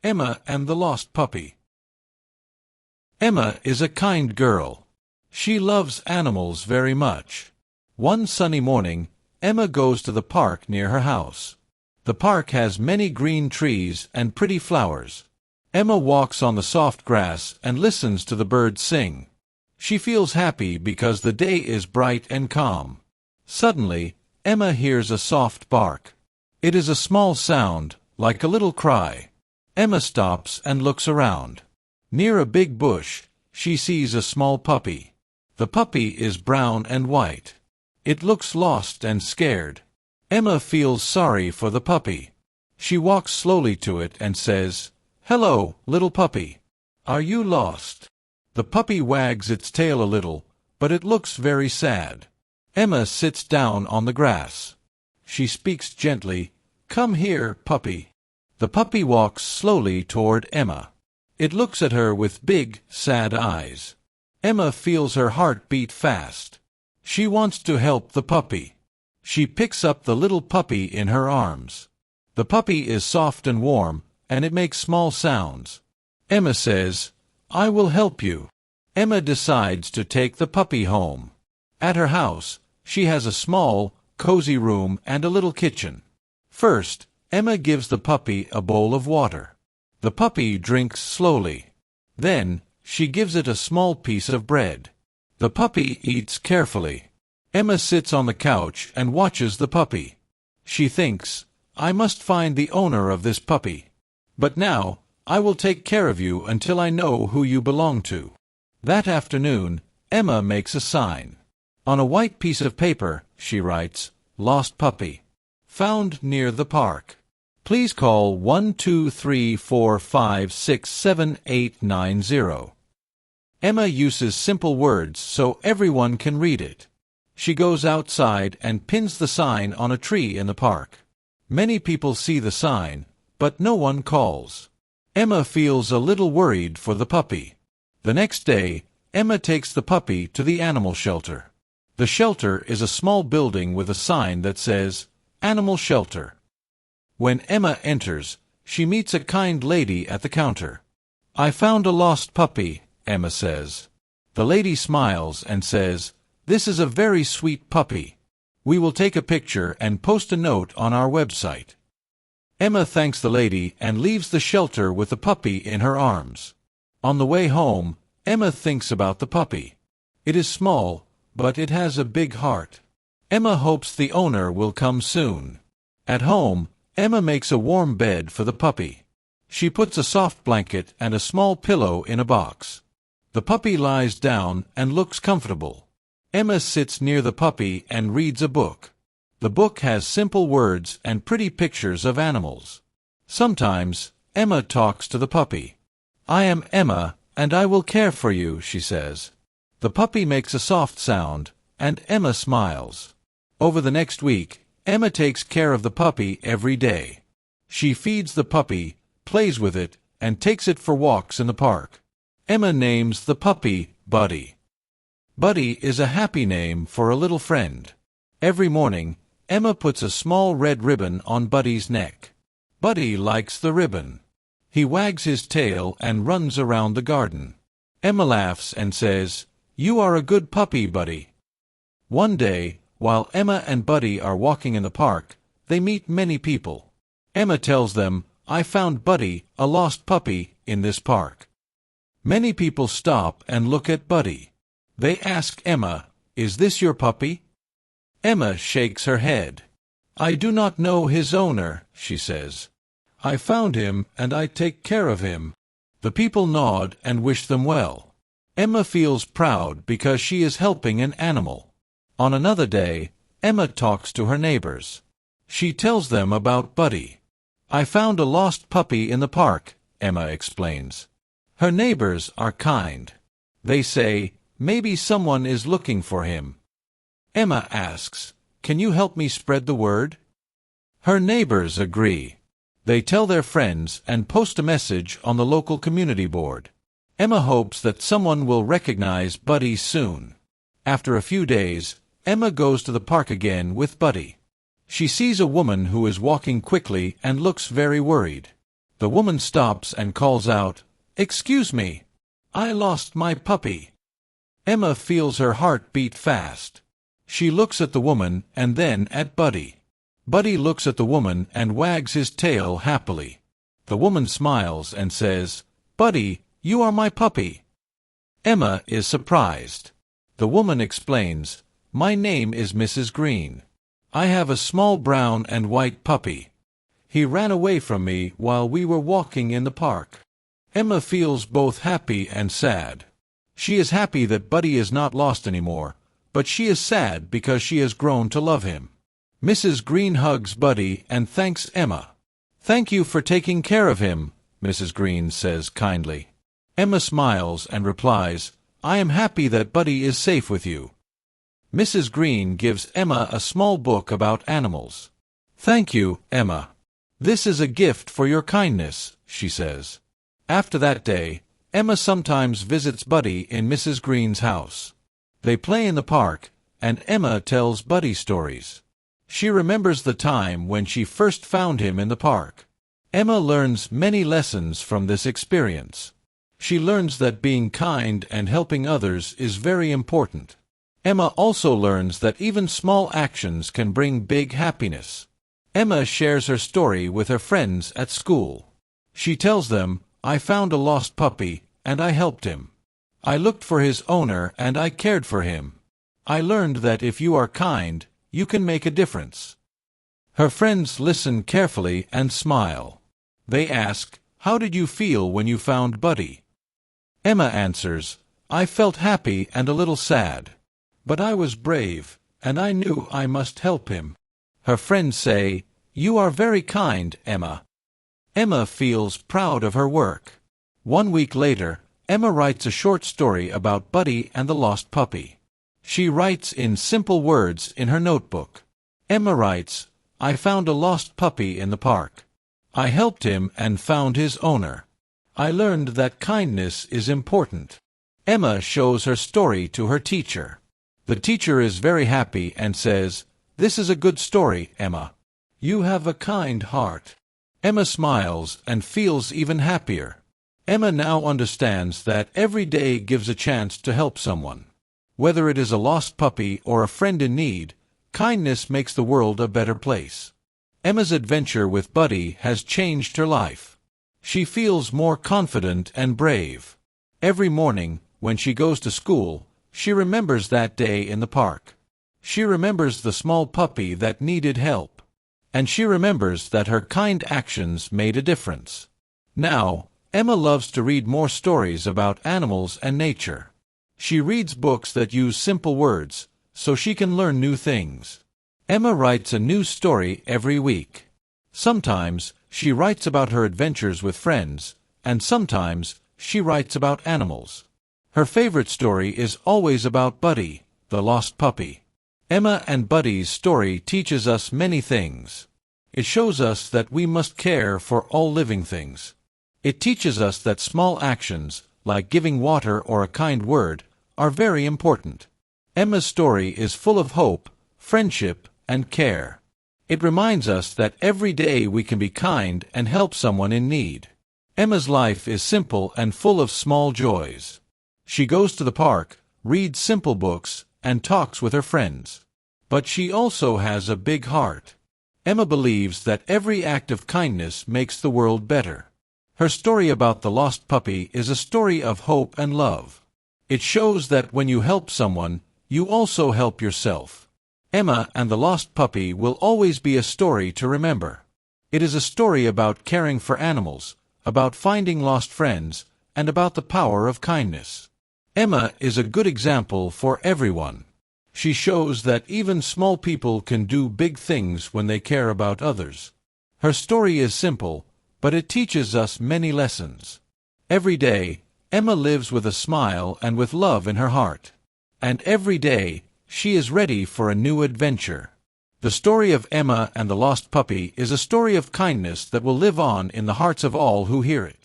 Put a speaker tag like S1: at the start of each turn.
S1: Emma and the Lost Puppy. Emma is a kind girl. She loves animals very much. One sunny morning, Emma goes to the park near her house. The park has many green trees and pretty flowers. Emma walks on the soft grass and listens to the birds sing. She feels happy because the day is bright and calm. Suddenly, Emma hears a soft bark. It is a small sound, like a little cry. Emma stops and looks around. Near a big bush, she sees a small puppy. The puppy is brown and white. It looks lost and scared. Emma feels sorry for the puppy. She walks slowly to it and says, "Hello, little puppy. Are you lost?" The puppy wags its tail a little, but it looks very sad. Emma sits down on the grass. She speaks gently, "Come here, puppy." The puppy walks slowly toward Emma. It looks at her with big, sad eyes. Emma feels her heart beat fast. She wants to help the puppy. She picks up the little puppy in her arms. The puppy is soft and warm, and it makes small sounds. Emma says, "I will help you." Emma decides to take the puppy home. At her house, she has a small, cozy room and a little kitchen. First, Emma gives the puppy a bowl of water. The puppy drinks slowly. Then, she gives it a small piece of bread. The puppy eats carefully. Emma sits on the couch and watches the puppy. She thinks, "I must find the owner of this puppy. But now, I will take care of you until I know who you belong to." That afternoon, Emma makes a sign. On a white piece of paper, she writes, "Lost puppy. Found near the park. Please call 1-2-3-4-5-6-7-8-9-0." Emma uses simple words so everyone can read it. She goes outside and pins the sign on a tree in the park. Many people see the sign, but no one calls. Emma feels a little worried for the puppy. The next day, Emma takes the puppy to the animal shelter. The shelter is a small building with a sign that says, "Animal Shelter." When Emma enters, she meets a kind lady at the counter. "I found a lost puppy," Emma says. The lady smiles and says, "This is a very sweet puppy. We will take a picture and post a note on our website." Emma thanks the lady and leaves the shelter with the puppy in her arms. On the way home, Emma thinks about the puppy. It is small, but it has a big heart. Emma hopes the owner will come soon. At home, Emma makes a warm bed for the puppy. She puts a soft blanket and a small pillow in a box. The puppy lies down and looks comfortable. Emma sits near the puppy and reads a book. The book has simple words and pretty pictures of animals. Sometimes, Emma talks to the puppy. "I am Emma, and I will care for you," she says. The puppy makes a soft sound, and Emma smiles. Over the next week, Emma takes care of the puppy every day. She feeds the puppy, plays with it, and takes it for walks in the park. Emma names the puppy Buddy. Buddy is a happy name for a little friend. Every morning, Emma puts a small red ribbon on Buddy's neck. Buddy likes the ribbon. He wags his tail and runs around the garden. Emma laughs and says, "You are a good puppy, Buddy." One day, while Emma and Buddy are walking in the park, they meet many people. Emma tells them, "I found Buddy, a lost puppy, in this park." Many people stop and look at Buddy. They ask Emma, "Is this your puppy?" Emma shakes her head. "I do not know his owner," she says. "I found him and I take care of him." The people nod and wish them well. Emma feels proud because she is helping an animal. On another day, Emma talks to her neighbors. She tells them about Buddy. "I found a lost puppy in the park," Emma explains. Her neighbors are kind. They say, "Maybe someone is looking for him." Emma asks, "Can you help me spread the word?" Her neighbors agree. They tell their friends and post a message on the local community board. Emma hopes that someone will recognize Buddy soon. After a few days, Emma goes to the park again with Buddy. She sees a woman who is walking quickly and looks very worried. The woman stops and calls out, "Excuse me, I lost my puppy." Emma feels her heart beat fast. She looks at the woman and then at Buddy. Buddy looks at the woman and wags his tail happily. The woman smiles and says, "Buddy, you are my puppy." Emma is surprised. The woman explains, "My name is Mrs. Green. I have a small brown and white puppy. He ran away from me while we were walking in the park." Emma feels both happy and sad. She is happy that Buddy is not lost anymore, but she is sad because she has grown to love him. Mrs. Green hugs Buddy and thanks Emma. "Thank you for taking care of him," Mrs. Green says kindly. Emma smiles and replies, "I am happy that Buddy is safe with you." Mrs. Green gives Emma a small book about animals. "Thank you, Emma. This is a gift for your kindness," she says. After that day, Emma sometimes visits Buddy in Mrs. Green's house. They play in the park, and Emma tells Buddy stories. She remembers the time when she first found him in the park. Emma learns many lessons from this experience. She learns that being kind and helping others is very important. Emma also learns that even small actions can bring big happiness. Emma shares her story with her friends at school. She tells them, "I found a lost puppy, and I helped him. I looked for his owner and I cared for him. I learned that if you are kind, you can make a difference." Her friends listen carefully and smile. They ask, "How did you feel when you found Buddy?" Emma answers, "I felt happy and a little sad. But I was brave, and I knew I must help him." Her friends say, "You are very kind, Emma." Emma feels proud of her work. 1 week later, Emma writes a short story about Buddy and the lost puppy. She writes in simple words in her notebook. Emma writes, "I found a lost puppy in the park. I helped him and found his owner. I learned that kindness is important." Emma shows her story to her teacher. The teacher is very happy and says, "This is a good story, Emma. You have a kind heart." Emma smiles and feels even happier. Emma now understands that every day gives a chance to help someone. Whether it is a lost puppy or a friend in need, kindness makes the world a better place. Emma's adventure with Buddy has changed her life. She feels more confident and brave. Every morning, when she goes to school, she remembers that day in the park. She remembers the small puppy that needed help. And she remembers that her kind actions made a difference. Now, Emma loves to read more stories about animals and nature. She reads books that use simple words, so she can learn new things. Emma writes a new story every week. Sometimes, she writes about her adventures with friends, and sometimes, she writes about animals. Her favorite story is always about Buddy, the lost puppy. Emma and Buddy's story teaches us many things. It shows us that we must care for all living things. It teaches us that small actions, like giving water or a kind word, are very important. Emma's story is full of hope, friendship, and care. It reminds us that every day we can be kind and help someone in need. Emma's life is simple and full of small joys. She goes to the park, reads simple books, and talks with her friends. But she also has a big heart. Emma believes that every act of kindness makes the world better. Her story about the lost puppy is a story of hope and love. It shows that when you help someone, you also help yourself. Emma and the lost puppy will always be a story to remember. It is a story about caring for animals, about finding lost friends, and about the power of kindness. Emma is a good example for everyone. She shows that even small people can do big things when they care about others. Her story is simple, but it teaches us many lessons. Every day, Emma lives with a smile and with love in her heart. And every day, she is ready for a new adventure. The story of Emma and the lost puppy is a story of kindness that will live on in the hearts of all who hear it.